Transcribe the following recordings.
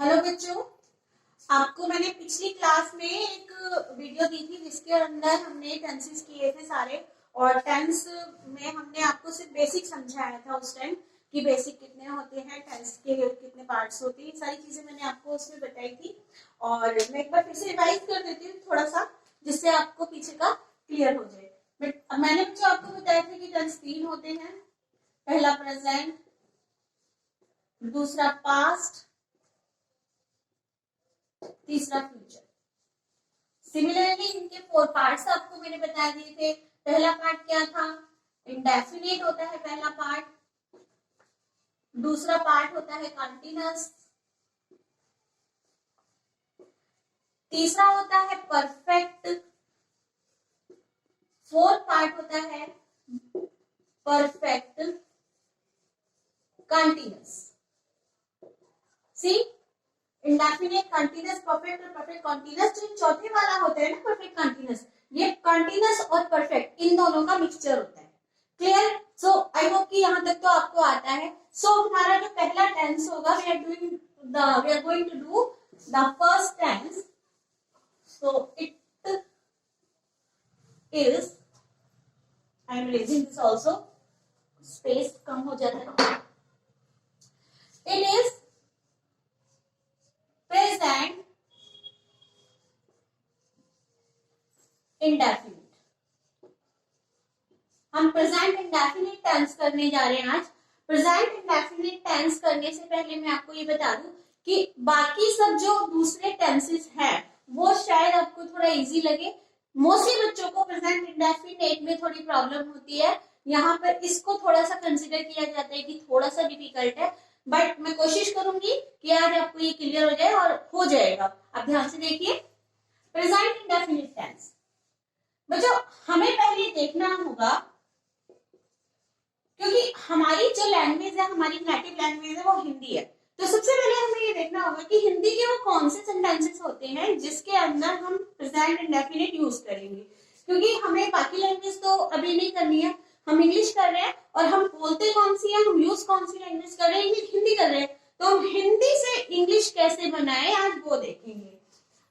Hello बच्चों, आपको मैंने पिछली क्लास में एक वीडियो दी थी जिसके अंदर हमने टेंसेस किए थे सारे। और टेंस में हमने आपको सिर्फ बेसिक समझाया था उस टाइम कि बेसिक कितने होते हैं, टेंस के कितने पार्ट्स होते हैं, ये सारी चीजें मैंने आपको उसमें बताई थी। और मैं एक बार फिर से रिवाइज कर देती हूँ थोड़ा सा, जिससे आपको पीछे का क्लियर हो जाए। मैंने बच्चों आपको बताया था कि टेंस 3 होते हैं। पहला प्रेजेंट, दूसरा पास्ट, तीसरा फ्यूचर। सिमिलरली इनके 4 पार्ट्स आपको मैंने बता दिए थे। पहला पार्ट क्या था? इंडेफिनिट होता है पहला पार्ट। दूसरा पार्ट होता है कंटीन्यूअस। तीसरा होता है परफेक्ट। फोर्थ पार्ट होता है परफेक्ट कंटीन्यूअस। सी, इंडेफिनिट, कंटीन्यूअस, परफेक्ट और परफेक्ट कंटीन्यूअस। जो चौथे वाला होता है ना परफेक्ट कंटीन्यूअस, ये कंटीन्यूअस और परफेक्ट इन दोनों का मिक्सचर होता है। क्लियर? सो आई होप कि यहां तक तो आपको आता है। सो हमारा जो पहला टेंस होगा, we are going to do the first tense. So it is, I am raising this also, space कम हो जाता है। It is present indefinite. हम प्रेजेंट इंडेफिनिट टेंस करने जा रहे हैं आज। प्रेजेंट इंडेफिनिट टेंस करने से पहले मैं आपको ये बता दूं कि बाकी सब जो दूसरे टेंसेस हैं वो शायद आपको थोड़ा इजी लगे। मोस्टली बच्चों को प्रेजेंट इंडेफिनिट में थोड़ी प्रॉब्लम होती है। यहाँ पर इसको थोड़ा सा कंसिडर किया जाता है कि थोड़ा सा डिफिकल्ट है, बट मैं कोशिश करूंगी कि आज आपको ये क्लियर हो जाए और हो जाएगा। आप ध्यान से देखिए, प्रेजेंट इंडेफिनिट टेंस। बच्चों हमें पहले देखना होगा, क्योंकि हमारी जो लैंग्वेज है, हमारी नेटिव लैंग्वेज है वो हिंदी है। तो सबसे पहले हमें ये देखना होगा कि हिंदी के वो कौन से सेंटेंसेस होते हैं जिसके अंदर हम प्रेजेंट इंडेफिनिट यूज करेंगे। क्योंकि हमें बाकी लैंग्वेज तो अभी नहीं करनी है, हम इंग्लिश कर रहे हैं और हम बोलते कौन सी है, हम यूज कौन सी लैंग्वेज कर रहे हैं, हिंदी कर रहे हैं। तो हम हिंदी से इंग्लिश कैसे बनाए आज वो देखेंगे।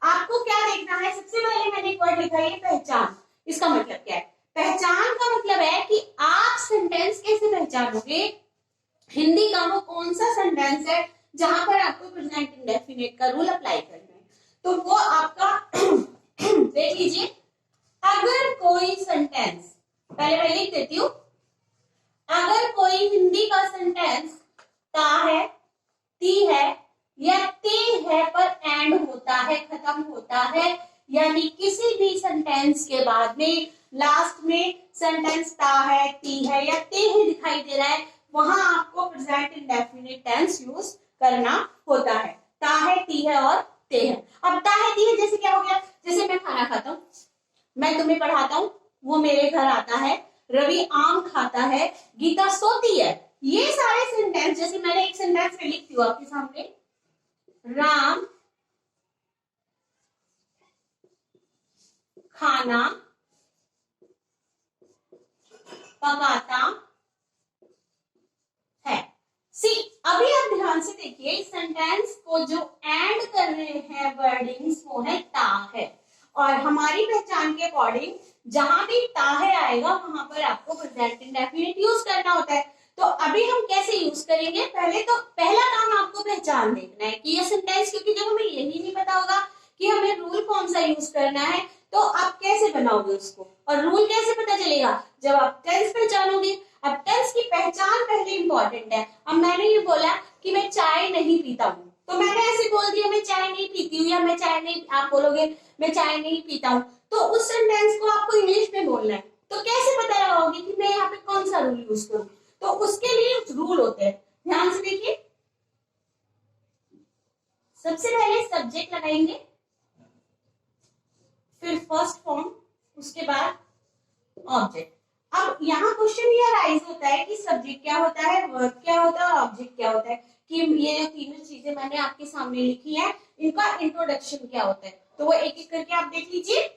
आपको क्या देखना है? सबसे पहले मैंने एक वर्ड लिखा है पहचान। इसका मतलब क्या है? पहचान का मतलब है कि आप सेंटेंस कैसे पहचानोगे हिंदी का वो कौन सा सेंटेंस है जहां पर आपको प्रेजेंट इंडेफिनिट का रूल अप्लाई करना है। तो वो आपका देख लीजिए, अगर कोई सेंटेंस, पहले मैं लिख देती हूं, अगर कोई हिंदी का सेंटेंस ता है, ती है या ते है पर एंड होता है, खत्म होता है, यानी किसी भी सेंटेंस के बाद में लास्ट में सेंटेंस ता है, ती है या ते है दिखाई दे रहा है, वहां आपको प्रेजेंट इंडेफिनिट टेंस यूज करना होता है। ता है, ती है और ते है। अब ता है, ती है जैसे क्या हो गया? जैसे मैं खाना खाता हूं, मैं तुम्हें पढ़ाता हूं, वो मेरे घर आता है, रवि आम खाता है, गीता सोती है। ये सारे सेंटेंस, जैसे मैंने एक सेंटेंस में लिखती हूँ आपके सामने, राम खाना पकाता है। सी, अभी आप ध्यान से देखिए, इस सेंटेंस को जो एंड कर रहे हैं वर्डिंग्स वो है ता है, और हमारी पहचान के अकॉर्डिंग जहां भी ता है आएगा वहां पर आपको प्रेजेंट इंडेफिनिट यूज करना होता है। तो अभी हम कैसे यूज करेंगे? पहले तो पहला काम आपको पहचान देखना है कि ये सेंटेंस, क्योंकि जब हमें यही नहीं पता होगा कि हमें रूल कौन सा यूज करना है तो आप कैसे बनाओगे उसको, और रूल कैसे पता चलेगा? जब आप टेंस पहचानोगे। अब टेंस की पहचान पहले इंपॉर्टेंट है। अब मैंने ये बोला कि मैं चाय नहीं पीता हूँ, तो मैंने ऐसे बोल दिया मैं चाय नहीं पीती हूँ, या मैं चाय नहीं, आप बोलोगे मैं चाय नहीं पीता हूँ, तो उस सेंटेंस को आपको इंग्लिश में बोलना है। तो कैसे पता लगाओगे कि मैं यहाँ पे कौन सा रूल यूज करूँ? तो उसके लिए रूल होते हैं, ध्यान से देखिए। सबसे पहले सब्जेक्ट लगाएंगे, फिर फर्स्ट फॉर्म, उसके बाद ऑब्जेक्ट। अब यहाँ क्वेश्चन ये राइज होता है कि सब्जेक्ट क्या होता है, वर्ब क्या होता है और ऑब्जेक्ट क्या होता है, कि ये जो तीनों चीजें मैंने आपके सामने लिखी है इनका इंट्रोडक्शन क्या होता है। तो वो एक एक करके आप देख लीजिए।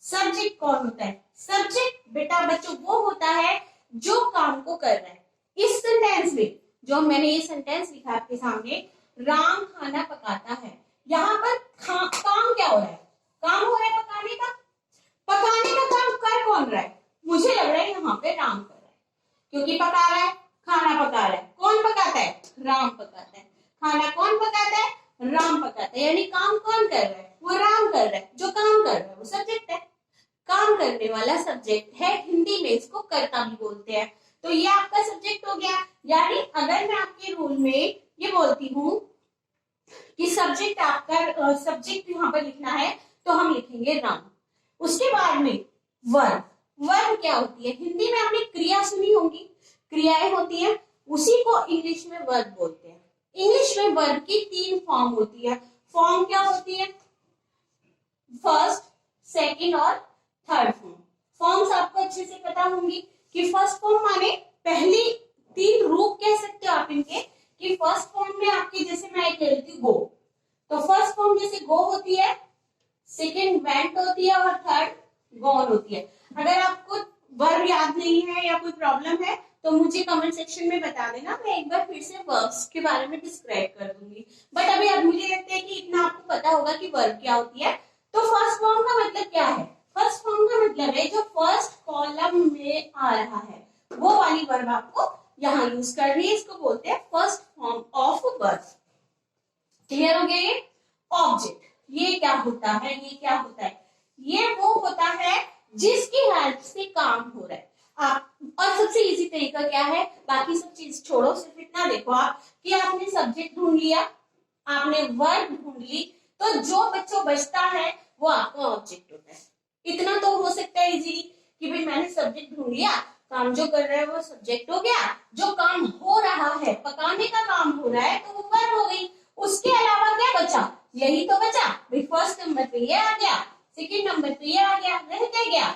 सब्जेक्ट कौन होता है? सब्जेक्ट बेटा बच्चों वो होता है जो काम को कर रहा है। इस सेंटेंस में जो मैंने ये सेंटेंस लिखा आपके सामने, राम खाना पकाता है। यहाँ पर काम क्या हो रहा है? काम हो रहा है पकाने का। पकाने का काम कर कौन रहा है? मुझे लग रहा है यहाँ पे राम कर रहा है, क्योंकि पका रहा है, खाना पका रहा है। कौन पकाता है? राम पकाता है। खाना कौन पकाता है? राम पकाता है। यानी काम कौन कर रहा है? वो राम कर रहा है। जो काम कर रहा है वो सब्जेक्ट है, काम करने वाला सब्जेक्ट है। हिंदी में इसको कर्ता भी बोलते हैं। तो ये आपका सब्जेक्ट हो गया। यानी अगर मैं आपके रूल में ये बोलती हूँ कि सब्जेक्ट आपका सब्जेक्ट यहाँ पर लिखना है, तो हम लिखेंगे राम। उसके बाद में वर्ब। वर्ब क्या होती है? हिंदी में आपने क्रिया सुनी होगी, क्रियाएं होती है, उसी को इंग्लिश में वर्ब बोलते हैं। इंग्लिश में वर्ब की 3 फॉर्म होती है। फॉर्म क्या होती है? फर्स्ट, सेकंड और थर्ड फॉर्म। फॉर्म्स आपको अच्छे से पता होंगी कि फर्स्ट फॉर्म माने पहली 3 रूप कह सकते हो आप इनके, कि फर्स्ट फॉर्म में आपके जैसे मैं एक ले लेती हूँ गो, तो फर्स्ट फॉर्म जैसे गो होती है, सेकंड वेंट होती है और थर्ड गॉन होती है। अगर आपको वर्ब याद नहीं है या कोई प्रॉब्लम है तो मुझे कमेंट सेक्शन में बता देना, मैं एक बार फिर से वर्ब्स के बारे में डिस्क्राइब कर दूंगी। बट अभी अब मुझे लगता है कि इतना आपको पता होगा कि वर्ब क्या होती है। तो फर्स्ट फॉर्म का मतलब क्या है? फर्स्ट फॉर्म का मतलब है जो फर्स्ट कॉलम में आ रहा है, वो वाली वर्ब आपको यहाँ यूज करनी है। इसको बोलते हैं first form of verb. Clear हो गया ये? ऑब्जेक्ट ये क्या होता है? ये क्या होता है? ये वो होता है जिसकी हेल्प से काम हो रहा है। आप और सबसे इजी तरीका क्या है? बाकी सब चीज छोड़ो, सिर्फ इतना देखो आप कि आपने सब्जेक्ट ढूंढ लिया, आपने वर्ब ढूंढ ली, तो जो बच्चों बचता है वो आपका ऑब्जेक्ट होता है। इतना तो हो सकता है इजीली कि भाई मैंने सब्जेक्ट ढूंढ लिया, काम जो कर रहा है वो सब्जेक्ट हो गया, जो काम हो रहा है पकाने का काम हो रहा है तो वो वर्ब हो गई। उसके अलावा क्या बचा? यही तो बचा भाई। फर्स्ट नंबर पे ये आ गया, सेकंड नंबर पे ये आ गया, रह क्या गया?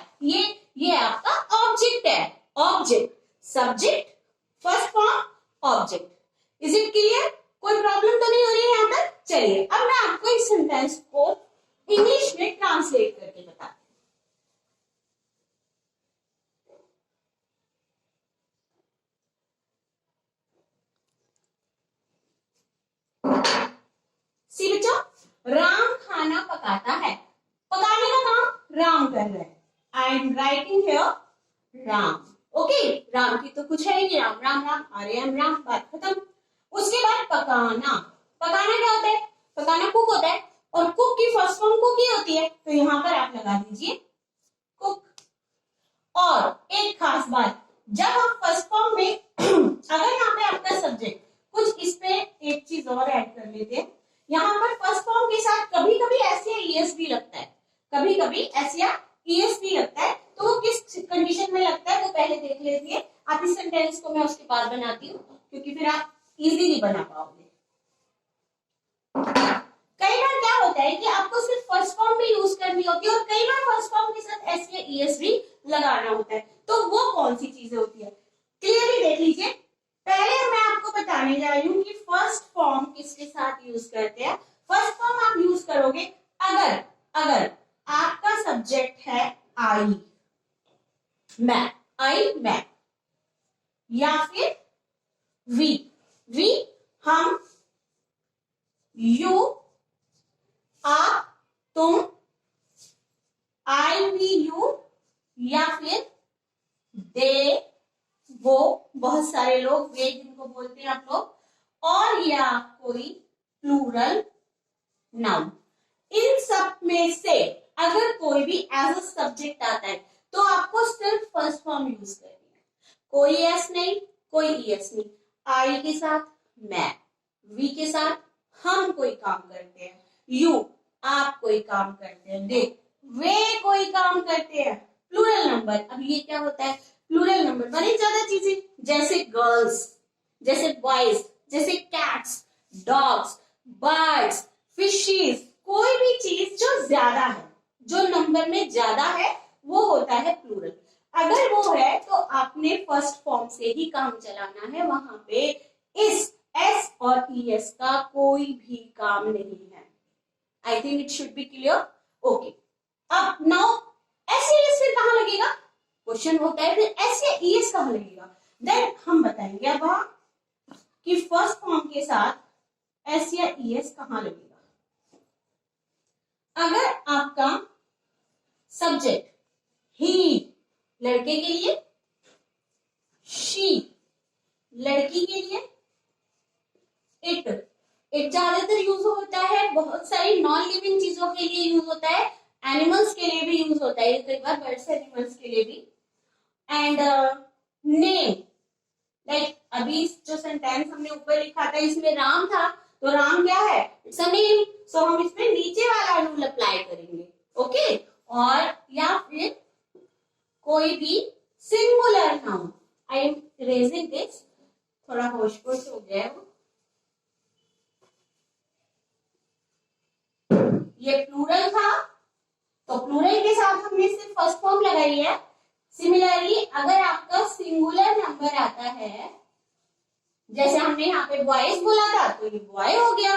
ये आपका ऑब्जेक्ट है। Object, subject, first form, object. Is it clear? कोई प्रॉब्लम तो नहीं हो रही है यहाँ पर? चलिए अब मैं आपको इस सेंटेंस को इंग्लिश में ट्रांसलेट करके बताती हूँ। सी बच्चों, राम खाना पकाता है। पकाने का काम राम कर रहा है। I am writing here Ram. Okay, Ram की तो कुछ है ही नहीं, राम राम राम, आर एम राम, बात खत्म। उसके बाद पकाना। पकाना क्या होता है? पकाना कुक होता है, और कुक की फर्स्ट फॉर्म कुक ही होती है, तो यहाँ पर आप लगा दीजिए कुक। और एक खास बात, जब आप फर्स्ट फॉर्म में अगर यहाँ पे आपका सब्जेक्ट कुछ इस पे एक चीज और ऐड कर लेते हैं, यहाँ पर फर्स्ट फॉर्म के साथ कभी कभी एस या ईएस भी लगता है, कभी कभी एस या ईएस भी लगता है। तो वो किस कंडीशन में लगता है वो पहले देख लीजिए। आप इस सेंटेंस को मैं उसके बाद बनाती हूँ, क्योंकि फिर आप इजीली बना पाओगे। कई बार क्या होता है कि आपको सिर्फ फर्स्ट फॉर्म में यूज करनी होती है, और कई बार फर्स्ट फॉर्म के साथ एस या ईएस भी लगाना होता है। तो वो कौन सी चीजें होती है? क्लियरली देख लीजिए। पहले मैं आपको बताने जा रही हूँ कि फर्स्ट फॉर्म किसके साथ यूज करते हैं। फर्स्ट फॉर्म आप यूज करोगे अगर अगर आपका सब्जेक्ट है आई, मैं, आई मैं, या फिर वी, वी हम, यू आप तुम, आई वी यू, या फिर दे वो बहुत सारे लोग, वे जिनको बोलते हैं आप लोग, और या कोई प्लूरल नाउन। इन सब में से अगर कोई भी एज अ सब्जेक्ट आता है तो आपको सिर्फ फर्स्ट फॉर्म यूज करनी है। कोई एस नहीं, कोई ईएस नहीं। आई के साथ मैं, वी के साथ हम कोई काम करते हैं, यू आप कोई काम करते हैं, दे वे कोई काम करते हैं। प्लूरल नंबर, अब ये क्या होता है? प्लूरल नंबर माने ज्यादा चीजें, जैसे गर्ल्स, जैसे बॉयज, जैसे कैट्स, डॉग्स, बर्ड्स, फिशेस, कोई भी चीज जो ज्यादा है, जो नंबर में ज्यादा है, वो होता है प्लूरल। अगर वो है तो आपने फर्स्ट फॉर्म से ही काम चलाना है, वहां पे इस एस और ईएस का कोई भी काम नहीं है। आई think it should be clear. Okay, अब नाउ एस या ईएस फिर कहां लगेगा? क्वेश्चन होता है फिर एस या ईएस कहां लगेगा? देन हम बताएंगे अब कि फर्स्ट फॉर्म के साथ एस या ई एस कहाँ लगेगा? अगर आपका सब्जेक्ट ही लड़के के लिए, शी लड़की के लिए, इट ज्यादातर यूज होता है बहुत सारी नॉन लिविंग चीजों के लिए यूज होता है, एनिमल्स के लिए भी यूज होता है, कई बार बर्ड्स एनिमल्स के लिए भी। एंड नेम, लाइक अभी जो सेंटेंस हमने ऊपर लिखा था इसमें राम था, तो राम क्या है? इट्स अ नेम, सो हम इसमें नीचे वाला रूल अप्लाई करेंगे। ओके, और या फिर कोई भी singular noun, I am raising this, थोड़ा होश पोश हो गया है वो, ये प्लूरल था तो प्लूरल के साथ हमने सिर्फ फर्स्ट फॉर्म लगाई है। सिमिलरली अगर आपका सिंगुलर नंबर आता है, जैसे हमने यहाँ पे बॉयज बोला था तो ये बॉय हो गया,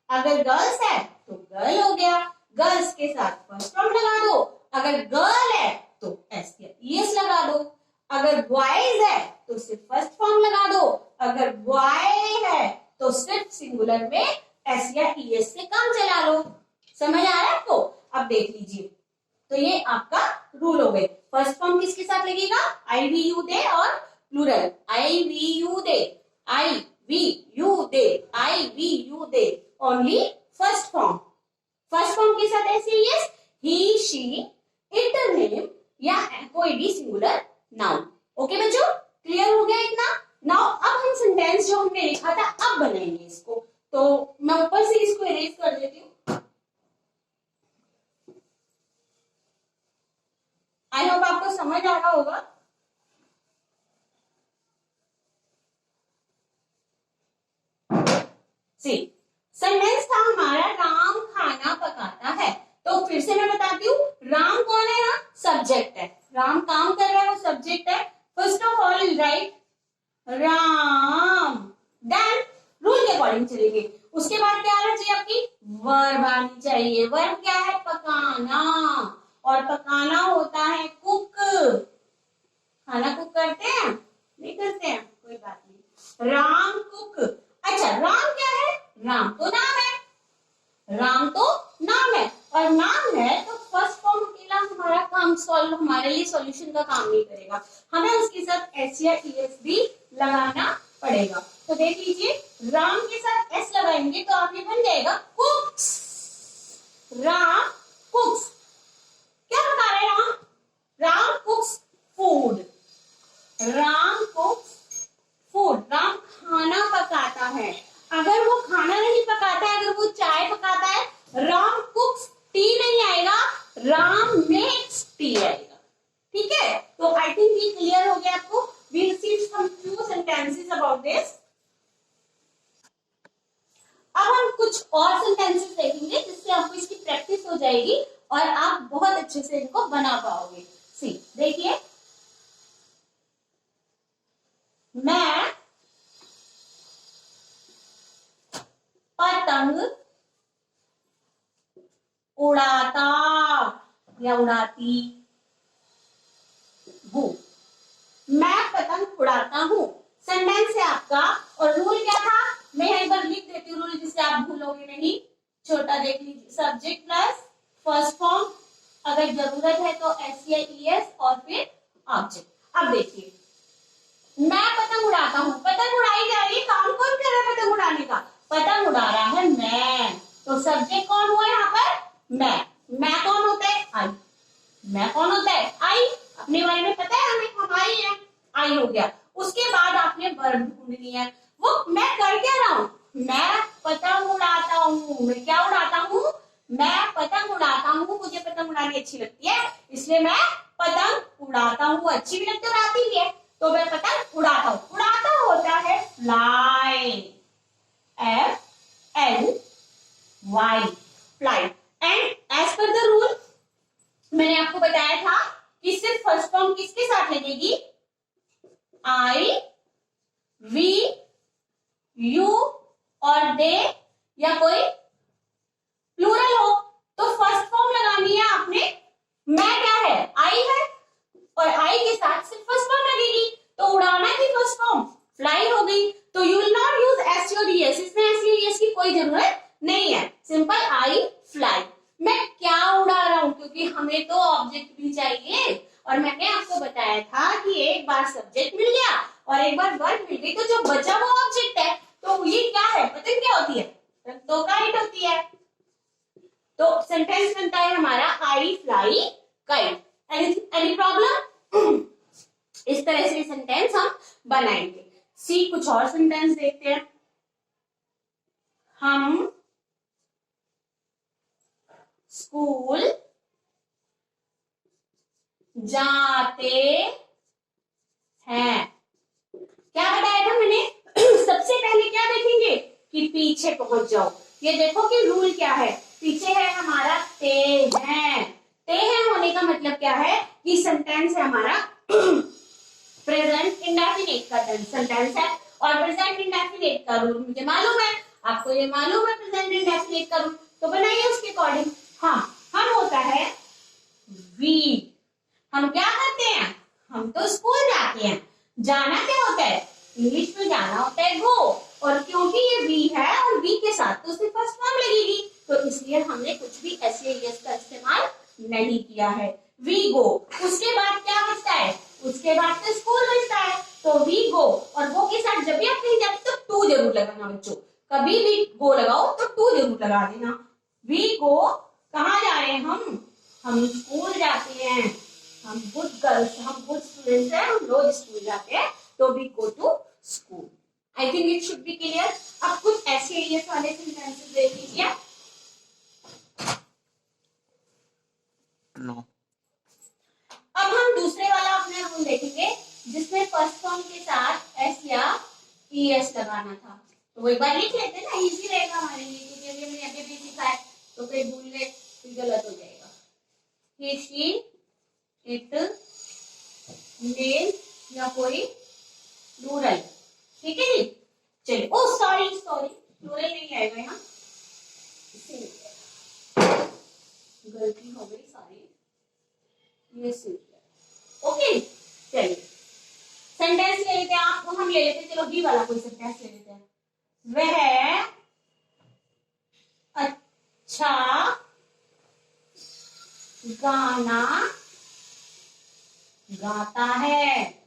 अगर गर्ल्स है तो गर्ल हो गया, गर्ल्स के साथ फर्स्ट फॉर्म लगा दो, अगर गर्ल है तो एस या ईएस लगा दो, अगर बॉयज है तो सिर्फ फर्स्ट फॉर्म लगा दो, अगर बॉय है तो सिर्फ सिंगुलर में एस या ईएस से काम चला लो। समझ आ रहा है आपको? अब देख लीजिए, तो ये आपका रूल हो गए। फर्स्ट फॉर्म किसके साथ लगेगा? आई वी यू दे, और plural I we you they, I we you they, I we you they, only first form. First form के साथ ऐसे yes, he she it name या कोई भी सिंगुलर नाउन। ओके बच्चों, क्लियर हो गया इतना? नाउ अब हम सेंटेंस जो हमने लिखा था अब बनाएंगे इसको, तो मैं ऊपर से इसको इरेज कर देती हूँ। आई होप आपको समझ आ रहा होगा। सी सेंटेंस था हमारा राम खाना पकाता है, तो फिर से मैं बताती हूँ, राम कौन है? ना सब्जेक्ट है, राम काम कर रहा है, वो सब्जेक्ट है। First of all is right Ram, then rule के अकॉर्डिंग चलेंगे। उसके बाद क्या आना चाहिए? आपकी वर्ब आनी चाहिए। वर्ब क्या है? पकाना, और पकाना होता है कुक। खाना कुक करते हैं? नहीं करते हैं, कोई बात नहीं। राम कुक। अच्छा, राम क्या है? राम तो नाम है, राम तो नाम है, और नाम है तो फर्स्ट फॉर्म अकेला हमारा काम सॉल्व, हमारे लिए सॉल्यूशन का काम नहीं करेगा, हमें उसके साथ एस या ईएस भी लगाना पड़ेगा। तो देख लीजिए, राम के साथ एस लगाएंगे तो आप ये बन जाएगा कुक्स। राम कुक्स, क्या बता रहे हैं राम? राम कुक्स फूड, राम कुक्स फूड, राम खाना पकाता है। अगर वो खाना नहीं पकाता है, अगर वो चाय पकाता है, राम कुक्स टी नहीं आएगा, राम मेक्स टी आएगा। ठीक है, तो आई थिंक ये क्लियर हो गया आपको। We receive some few sentences about this. अब हम कुछ और सेंटेंसेस देखेंगे जिससे आपको इसकी प्रैक्टिस हो जाएगी और आप बहुत अच्छे से इनको बना पाओगे। सी देखिए, मैं पतंग उड़ाता या उड़ाती हूं, मैं पतंग उड़ाता हूं। सेंटेंस है आपका, और रूल क्या था? मैं एक बार लिख देती हूँ रूल, जिससे आप भूलोगे नहीं। छोटा देख लीजिए, सब्जेक्ट प्लस फर्स्ट फॉर्म, अगर जरूरत है तो एस या ईएस, और फिर ऑब्जेक्ट। अब देखिए, मैं पतंग उड़ाता हूँ, पतंग उड़ाई जा रही है, काम कौन कर रहा है पतंग उड़ाने का? पतंग उड़ा रहा है मैं, तो सब्जेक्ट कौन हुआ यहाँ पर? मैं कौन होता है? आई। मैं कौन होता है? आई। अपने बारे में पता है हमें, हम आई है, आई हो गया। उसके बाद आपने वर्ब ढूंढनी है, वो मैं कर क्या रहा हूँ? मैं पतंग उड़ाता हूँ। मैं क्या उड़ाता हूँ? मैं पतंग उड़ाता हूँ, मुझे पतंग उड़ानी अच्छी लगती है, इसलिए मैं पतंग उड़ाता हूँ। अच्छी भी लगती है, उड़ाती भी है, तो मैं पतंग उड़ाता हूँ। उड़ाता होता है fly, FLY, fly. And as per the rule मैंने आपको बताया था कि सिर्फ फर्स्ट फॉर्म किसके साथ लगेगी? आई, वी, यू और दे, या कोई प्लूरल हो तो फर्स्ट फॉर्म लगानी है आपने। मैं क्या है? आई है, और आई के साथ सिर्फ फर्स्ट फॉर्म लगेगी, तो उड़ाना की फर्स्ट फॉर्म फ्लाई हो गई तो you will not use S और ईएस, इसमें एस और ईएस की कोई जरूरत नहीं है, सिंपल आई फ्लाई। मैं क्या उड़ा रहा हूं, क्योंकि हमें तो ऑब्जेक्ट भी चाहिए, और मैंने आपको बताया था कि एक बार सब्जेक्ट मिल गया और एक बार वर्ब मिल गई तो जो बचा वो ऑब्जेक्ट है, तो ये क्या है, पतंग क्या होती है, तो काइट होती है। तो सेंटेंस बनता है हमारा आई फ्लाई काइट। Any problem? इस तरह से सेंटेंस हम बनाएंगे। सी कुछ और सेंटेंस देखते हैं। हम स्कूल जाते हैं। क्या बताया था मैंने? सबसे पहले क्या देखेंगे कि पीछे पहुंच जाओ। ये देखो कि रूल क्या है, पीछे है हमारा ते हैं। ते हैं होने का मतलब क्या है कि सेंटेंस है हमारा प्रेजेंट इंडेफिनिट का सेंटेंस है, और प्रेजेंट इंडेफिनिट का रूल मुझे मालूम है, आपको ये मालूम है प्रेजेंट इंडेफिनिट का रूल, तो बनाइए उसके अकॉर्डिंग। हाँ, हम होता है वी। हम क्या करते हैं, हम तो स्कूल जाते हैं। जाना क्या होता है, इंग्लिश में जाना होता है गो, और क्योंकि ये वी है और वी के साथ तो उसकी फर्स्ट फॉर्म लगेगी, तो इसलिए हमने कुछ भी एस या एस का इस्तेमाल नहीं किया है। वी गो, उसके बाद क्या बचता है, उसके बाद तो स्कूल बचता है, तो वी गो, और वो के साथ जब भी आप कहीं जाते तो टू जरूर लगाना बच्चों, कभी भी गो लगाओ तो टू जरूर लगा देना। वी गो, कहाँ जा रहे हैं हम स्कूल जाते हैं, हम गुड गर्ल्स, हम गुड स्टूडेंट्स हैं, हम रोज स्कूल जाते हैं, तो we go to school. I think it should be clear. अब कुछ ऐसे एरियस वाले सेंटेंसेस देख लीजिए। नो। अब हम दूसरे वाला अपना रूल देखेंगे जिसमें फर्स्ट फॉर्म के साथ एस या ईएस लगाना था, तो वो एक बार लिख लेते ना, इजी रहेगा हमारे लिए, क्योंकि अभी हमने अभी भी सीखा है, तो कहीं भूल गए तो गलत हो जाएगा। ही शी इट मेल या कोई रूरल, ठीक है जी। चलिए, ओ सॉरी सॉरी, रूरल नहीं आएगा यहाँ, गलती हो गई, सॉरी, ये ओके। चलिए सेंटेंस ले लेते हैं, आपको हम ले लेते हैं, चलो बी वाला कोई सेंटेंस ले लेते हैं। वह अच्छा गाना गाता है।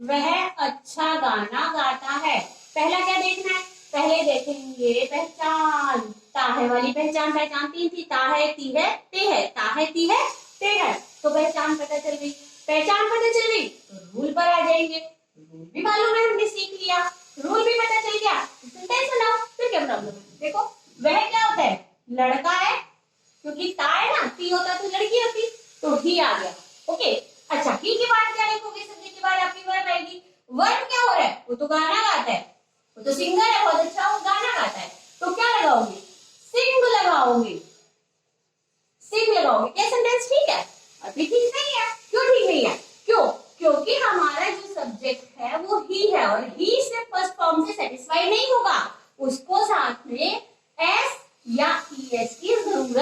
वह अच्छा गाना गाता है। पहला क्या देखना है, पहले देखेंगे पहचानता है वाली पहचान, पहचान तीन थी, ता है, ती है, ते है, ता है, ती है, ते है, तो पहचान पता चल गई। पहचान पता चल गई तो रूल पर आ जाएंगे, रूल भी मालूम है, हमने सीख लिया, रूल भी पता चल गया, सेंटेंस बनाओ, फिर क्या प्रॉब्लम है। देखो वह क्या होता है, लड़का है, क्योंकि ता है ना, ती होता तो लड़की होती, तो ही आ गया। ओके, अच्छा ही के बाद क्या लिखोगे, सब्जेक्ट के बाद आपकी वर्ब आएगी। वर्ब क्या हो रहा है, वो तो गाना गाता है, वो तो सिंगर है, बहुत अच्छा वो गाना गाता है, तो क्या लगाओगे, सिंग लगाओगे, सिंग लगाओगे। क्या सेंटेंस ठीक है? अभी ठीक नहीं है। क्यों ठीक नहीं है? क्यों? क्योंकि हमारा जो सब्जेक्ट है वो ही है, और ही से फर्स्ट फॉर्म से सेटिस्फाई नहीं होगा, उसको साथ में एस या ईएस की जरूरत